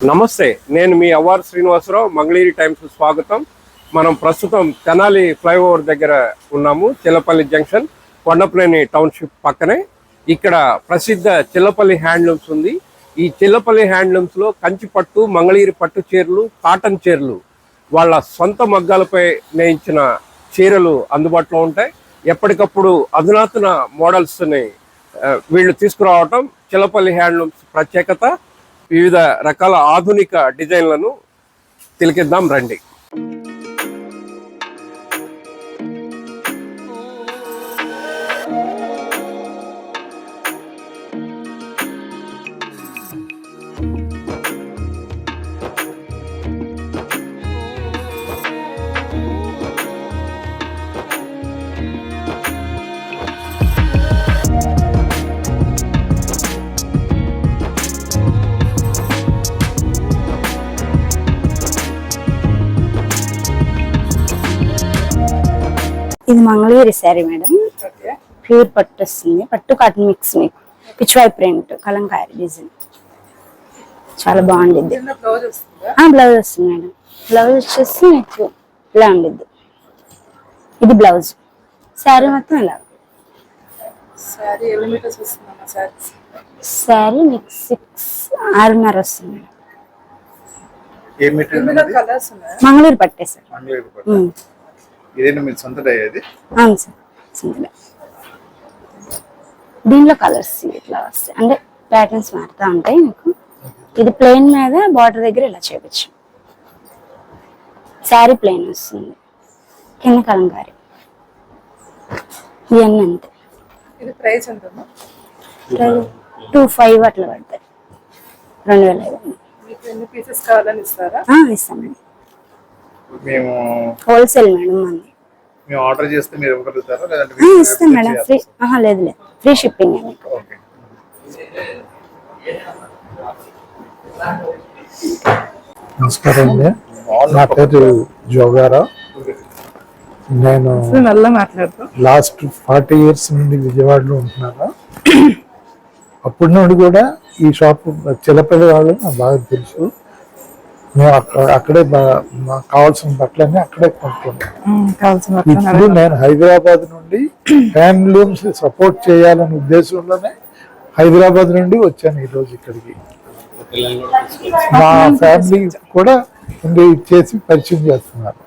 నమస్తే, నేను మీ అవ్వారు శ్రీనివాసరావు. మంగళగిరి టైమ్స్ స్వాగతం. మనం ప్రస్తుతం తెనాలి ఫ్లైఓవర్ దగ్గర ఉన్నాము. చిల్లపల్లి జంక్షన్, కొండపనేని టౌన్షిప్ పక్కనే. ఇక్కడ ప్రసిద్ధ చిల్లపల్లి హ్యాండ్లూమ్స్ ఉంది. ఈ చిల్లపల్లి హ్యాండ్లూమ్స్లో కంచి పట్టు, మంగళగిరి పట్టు చీరలు, కాటన్ చీరలు, వాళ్ళ సొంత మగ్గాలపై నేయించిన చీరలు అందుబాటులో ఉంటాయి. ఎప్పటికప్పుడు అధునాతన మోడల్స్ని వీళ్ళు తీసుకురావటం చిల్లపల్లి హ్యాండ్లూమ్స్ ప్రత్యేకత. వివిధ రకాల ఆధునిక డిజైన్లను తిలకిద్దాం రండి. ఇది మంగళగిరి శారీ మేడం, ప్యూర్ పట్టు వస్తుంది. పట్టు కాటన్ మిక్స్, మీకు పిచ్వాయ్ ప్రింట్, కలంకారీ డిజైన్ చాలా బాగుండిద్ది. బ్లౌజ్ వస్తుంది మేడం. బ్లౌజ్ వచ్చేసి మీకు ఇలా ఉండిద్ది. ఇది బ్లౌజ్. శారీ మొత్తం ఇలా. శారీ మీకు 6.5 వస్తుంది మేడం. మంగళగిరి పట్టే సార్. అవును సార్, దీంట్లో కలర్స్ ఇట్లా వస్తాయి, అంటే ప్యాటర్న్స్ మారుతూ ఉంటాయి మీకు. ఇది ప్లెయిన్ మీద బార్డర్ దగ్గర ఇలా చేయించు. శారీ ప్లెయిన్ వస్తుంది, కింద కలంకారీ. ఇవన్నీ అంతే. 2,500 అట్లా పడతాయి. 2,500 ఇస్తాం మేడం. హోల్సేల్ మేడం మంది. ఆర్డర్ చేస్తే మీరు ఇవ్వగలుగుతారా? ఇస్తాం మేడం. ఫ్రీ లేదు, ఫ్రీ షిప్పింగ్. నమస్కారం అండి, నా పేరు జోగారావు. నేను లాస్ట్ 40 years నుండి విజయవాడలో ఉంటున్నాను. అప్పటి నుండి కూడా ఈ షాప్ చిల్లపల్లి వాళ్ళు నాకు బాగా తెలుసు. మేము అక్కడే కావాల్సిన బట్టలన్నీ అక్కడే కొనుక్కుంటాం. ఇప్పుడు నేను హైదరాబాద్ నుండి హ్యాండ్లూమ్స్ సపోర్ట్ చేయాలనే ఉద్దేశంలోనే హైదరాబాద్ నుండి వచ్చాను ఈరోజు ఇక్కడికి. మా ఫ్యామిలీ కూడా చేసి పరిచయం చేస్తున్నారు.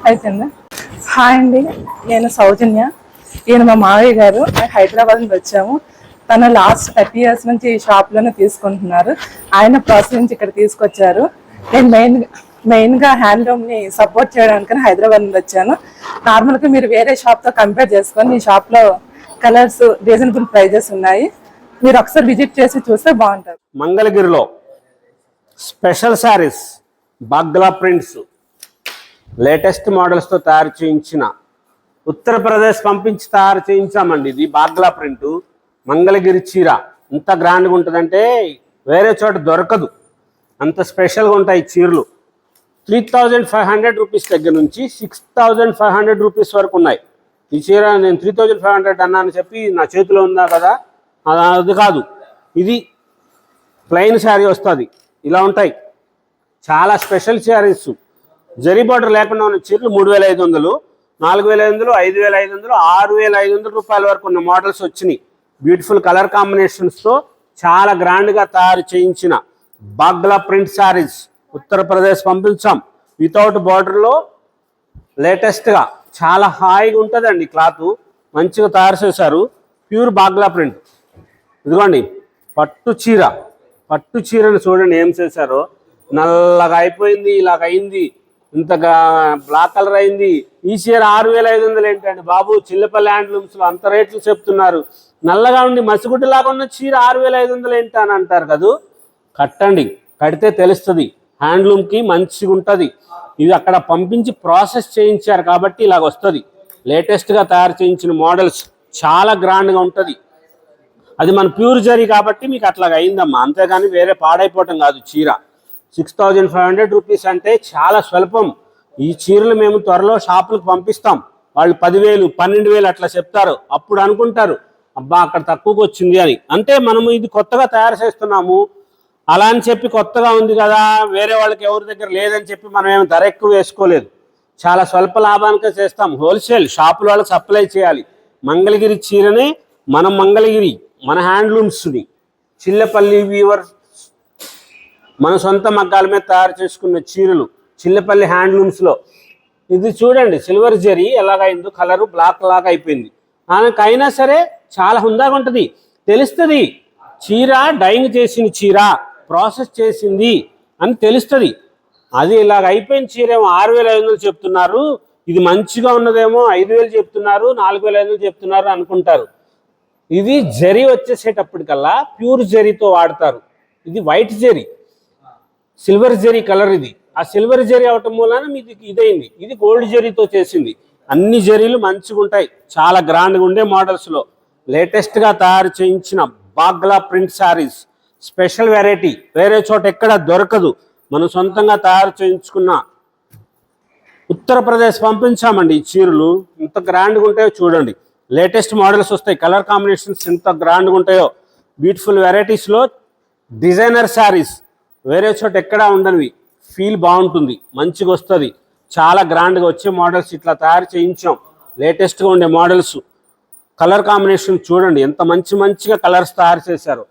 అయిపోయిందా? హాయ్ అండి, నేను సౌజన్య. ఈయన మా మావయ్య గారు. హైదరాబాద్ నుంచి వచ్చాము. తన లాస్ట్ 30 years నుంచి ఈ షాప్ లోనే తీసుకుంటున్నారు. ఆయన ప్రాసెస్ నుంచి ఇక్కడ తీసుకొచ్చారు. నేను మెయిన్ గా హ్యాండ్లూమ్ ని సపోర్ట్ చేయడానికి హైదరాబాద్ నుంచి వచ్చాను. నార్మల్ గా మీరు వేరే షాప్ తో కంపేర్ చేసుకొని ఈ షాప్ లో కలర్స్, రీజనబుల్ ప్రైజెస్ ఉన్నాయి. మీరు ఒకసారి విజిట్ చేసి చూస్తే బాగుంటుంది. మంగళగిరిలో స్పెషల్ శారీస్, బాగ్లా ప్రింట్స్, లేటెస్ట్ మోడల్స్తో తయారు చేయించిన, ఉత్తరప్రదేశ్ పంపించి తయారు చేయించామండి. ఇది బాగ్లా ప్రింట్, మంగళగిరి చీర. ఎంత గ్రాండ్గా ఉంటుందంటే వేరే చోట దొరకదు, అంత స్పెషల్గా ఉంటాయి చీరలు. 3,500 రూపీస్ దగ్గర నుంచి 6,500 రూపీస్ వరకు ఉన్నాయి. ఈ చీర నేను 3,500 అన్నాను చెప్పి నా చేతిలో ఉందా కదా, అది కాదు. ఇది ప్లెయిన్ శారీ వస్తుంది, ఇలా ఉంటాయి. చాలా స్పెషల్ శారీస్. జరీ బార్డర్ లేకుండా ఉన్న చీరలు 3,500, 4,500, 5,500, 6,500 రూపాయల వరకు ఉన్న మోడల్స్ వచ్చినాయి. బ్యూటిఫుల్ కలర్ కాంబినేషన్స్తో చాలా గ్రాండ్గా తయారు చేయించిన బాగ్లా ప్రింట్ శారీస్ ఉత్తరప్రదేశ్ పంపించాం. వితౌట్ బార్డర్లో లేటెస్ట్గా చాలా హాయిగా ఉంటుందండి. క్లాత్ మంచిగా తయారు చేశారు. ప్యూర్ బాగ్లా ప్రింట్. ఇదిగోండి పట్టు చీర. పట్టు చీరను చూడండి ఏం చేశారో. నల్లగా అయిపోయింది, ఇలాగ అయింది, ఇంతగా బ్లాక్ కలర్ అయింది. ఈ చీర 6,500 ఏంటండి బాబు, చిల్లపల్లి హ్యాండ్లూమ్స్లో అంత రేట్లు చెప్తున్నారు. నల్లగా ఉండి మసిగుడ్డలాగా ఉన్న చీర 6,500 ఏంటి అని అంటారు కదా. కట్టండి, కడితే తెలుస్తుంది. హ్యాండ్లూమ్కి మంచిగా ఉంటుంది. ఇది అక్కడ పంపించి ప్రాసెస్ చేయించారు కాబట్టి ఇలాగ వస్తుంది. లేటెస్ట్గా తయారు చేయించిన మోడల్స్, చాలా గ్రాండ్గా ఉంటుంది. అది మన ప్యూర్ జరీ కాబట్టి మీకు అట్లాగా అయిందమ్మా, అంతేగాని వేరే పాడైపోవటం కాదు. చీర 6,500 రూపీస్ అంటే చాలా స్వల్పం. ఈ చీరలు మేము త్వరలో షాపులకు పంపిస్తాం. వాళ్ళు 10,000, 12,000 అట్లా చెప్తారు. అప్పుడు అనుకుంటారు అబ్బా అక్కడ తక్కువకి వచ్చింది అని. అంటే మనము ఇది కొత్తగా తయారు చేస్తున్నాము, అలా అని చెప్పి కొత్తగా ఉంది కదా వేరే వాళ్ళకి ఎవరి దగ్గర లేదని చెప్పి మనం ఏమి ధర ఎక్కువ వేసుకోలేదు. చాలా స్వల్ప లాభానికే చేస్తాం. హోల్సేల్ షాపుల వాళ్ళకి సప్లై చేయాలి. మంగళగిరి చీరని మనం మంగళగిరి మన హ్యాండ్లూమ్స్ని చిల్లపల్లి వీవర్ మన సొంత మగ్గాల మీద తయారు చేసుకున్న చీరలు చిల్లపల్లి హ్యాండ్లూమ్స్లో. ఇది చూడండి సిల్వర్ జరీ ఎలాగైందో, కలరు బ్లాక్ లాగా అయిపోయింది. ఆమెకైనా సరే చాలా హుందాగా ఉంటుంది. తెలుస్తుంది చీర డైయింగ్ చేసిన చీర, ప్రాసెస్ చేసింది అని తెలుస్తుంది. అది ఇలాగ అయిపోయిన చీర ఏమో 6,500 చెప్తున్నారు, ఇది మంచిగా ఉన్నదేమో 5,000 చెప్తున్నారు, 4,500 చెప్తున్నారు అనుకుంటారు. ఇది జరీ వచ్చేసేటప్పటికల్లా ప్యూర్ జరీతో వాడతారు. ఇది white zari, silver zari colour. ఇది ఆ సిల్వర్ జరీ అవటం మూలాన మీది ఇదైంది. ఇది గోల్డ్ జరీతో చేసింది. అన్ని జరీలు మంచిగా ఉంటాయి, చాలా గ్రాండ్గా ఉండే మోడల్స్లో లేటెస్ట్గా తయారు చేయించిన బాగ్లా ప్రింట్ శారీస్ స్పెషల్ వెరైటీ. వేరే చోట ఎక్కడ దొరకదు. మనం సొంతంగా తయారు చేయించుకున్న ఉత్తరప్రదేశ్ పంపించామండి. ఈ చీరలు ఎంత గ్రాండ్గా ఉంటాయో చూడండి. లేటెస్ట్ మోడల్స్ వస్తాయి, కలర్ కాంబినేషన్స్ ఎంత గ్రాండ్గా ఉంటాయో. బ్యూటిఫుల్ వెరైటీస్లో డిజైనర్ శారీస్ వేరే చోట ఎక్కడా ఉండనివి. ఫీల్ బాగుంటుంది, మంచిగా వస్తుంది, చాలా గ్రాండ్గా వచ్చే మోడల్స్ ఇట్లా తయారు చేయించాం. లేటెస్ట్గా ఉండే మోడల్స్, కలర్ కాంబినేషన్ చూడండి ఎంత మంచిగా కలర్స్ తయారు చేశారు.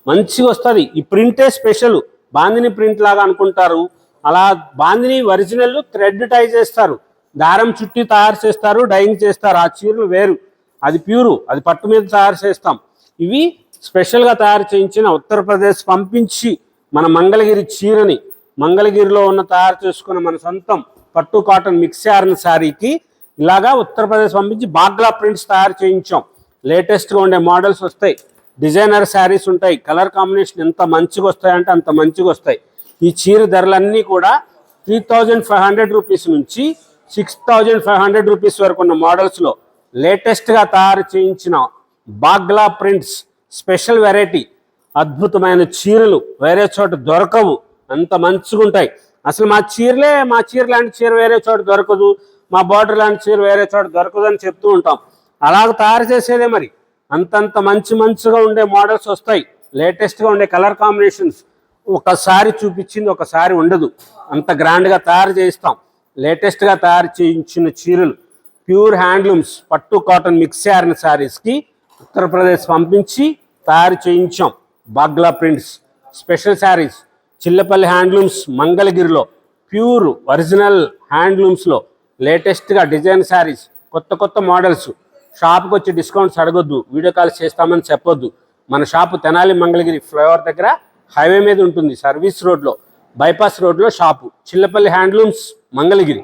మంచిగా వస్తుంది. ఈ ప్రింటే స్పెషల్, బాందిని ప్రింట్ లాగా అనుకుంటారు. అలా బాందిని ఒరిజినల్ థ్రెడ్ టై చేస్తారు, దారం చుట్టి తయారు చేస్తారు, డైయింగ్ చేస్తారు. ఆ చీరలు వేరు, అది ప్యూరు, అది పట్టు మీద తయారు చేస్తాం. ఇవి స్పెషల్గా తయారు చేయించిన ఉత్తరప్రదేశ్ పంపించి మన మంగళగిరి చీరని మంగళగిరిలో ఉన్న తయారు చేసుకున్న మన సొంతం పట్టు కాటన్ మిక్స్ యార్న్ శారీకి ఇలాగా ఉత్తరప్రదేశ్ పంపించి బాగ్లా ప్రింట్స్ తయారు చేయించాం. లేటెస్ట్గా ఉండే మోడల్స్ వస్తాయి, డిజైనర్ శారీస్ ఉంటాయి. కలర్ కాంబినేషన్ ఎంత మంచిగా వస్తాయంటే అంత మంచిగా వస్తాయి. ఈ చీర ధరలన్నీ కూడా 3,500 రూపీస్ నుంచి 6,500 రూపీస్ వరకు ఉన్న మోడల్స్లో లేటెస్ట్గా తయారు చేయించిన బాగ్లా ప్రింట్స్ స్పెషల్ వెరైటీ. అద్భుతమైన చీరలు వేరే చోట దొరకవు, అంత మంచిగా ఉంటాయి. అసలు మా చీర లాంటి చీర వేరే చోట దొరకదు, మా బార్డర్ లాంటి చీర వేరే చోట దొరకదు అని చెప్తూ ఉంటాం. అలాగ తయారు చేసేదే మరి. అంతంత మంచిగా ఉండే మోడల్స్ వస్తాయి. లేటెస్ట్గా ఉండే కలర్ కాంబినేషన్స్ ఒకసారి చూపించింది ఒకసారి ఉండదు, అంత గ్రాండ్గా తయారు చేయిస్తాం. లేటెస్ట్గా తయారు చేయించిన చీరలు ప్యూర్ హ్యాండ్లూమ్స్ పట్టు కాటన్ మిక్స్ యార్న్ శారీస్కి ఉత్తరప్రదేశ్ పంపించి తయారు చేయించాం. బాగ్లా prints special saris Chillapalli handlooms మంగళగిరిలో ప్యూర్ ఒరిజినల్ హ్యాండ్లూమ్స్లో లేటెస్ట్గా డిజైన్ శారీస్, కొత్త మోడల్స్. షాప్కి వచ్చి డిస్కౌంట్స్ అడగొద్దు, వీడియో కాల్స్ చేస్తామని చెప్పొద్దు. మన షాపు తెనాలి మంగళగిరి ఫ్లైఓవర్ దగ్గర హైవే మీద ఉంటుంది, సర్వీస్ రోడ్లో బైపాస్ రోడ్లో షాపు చిల్లపల్లి హ్యాండ్లూమ్స్ మంగళగిరి.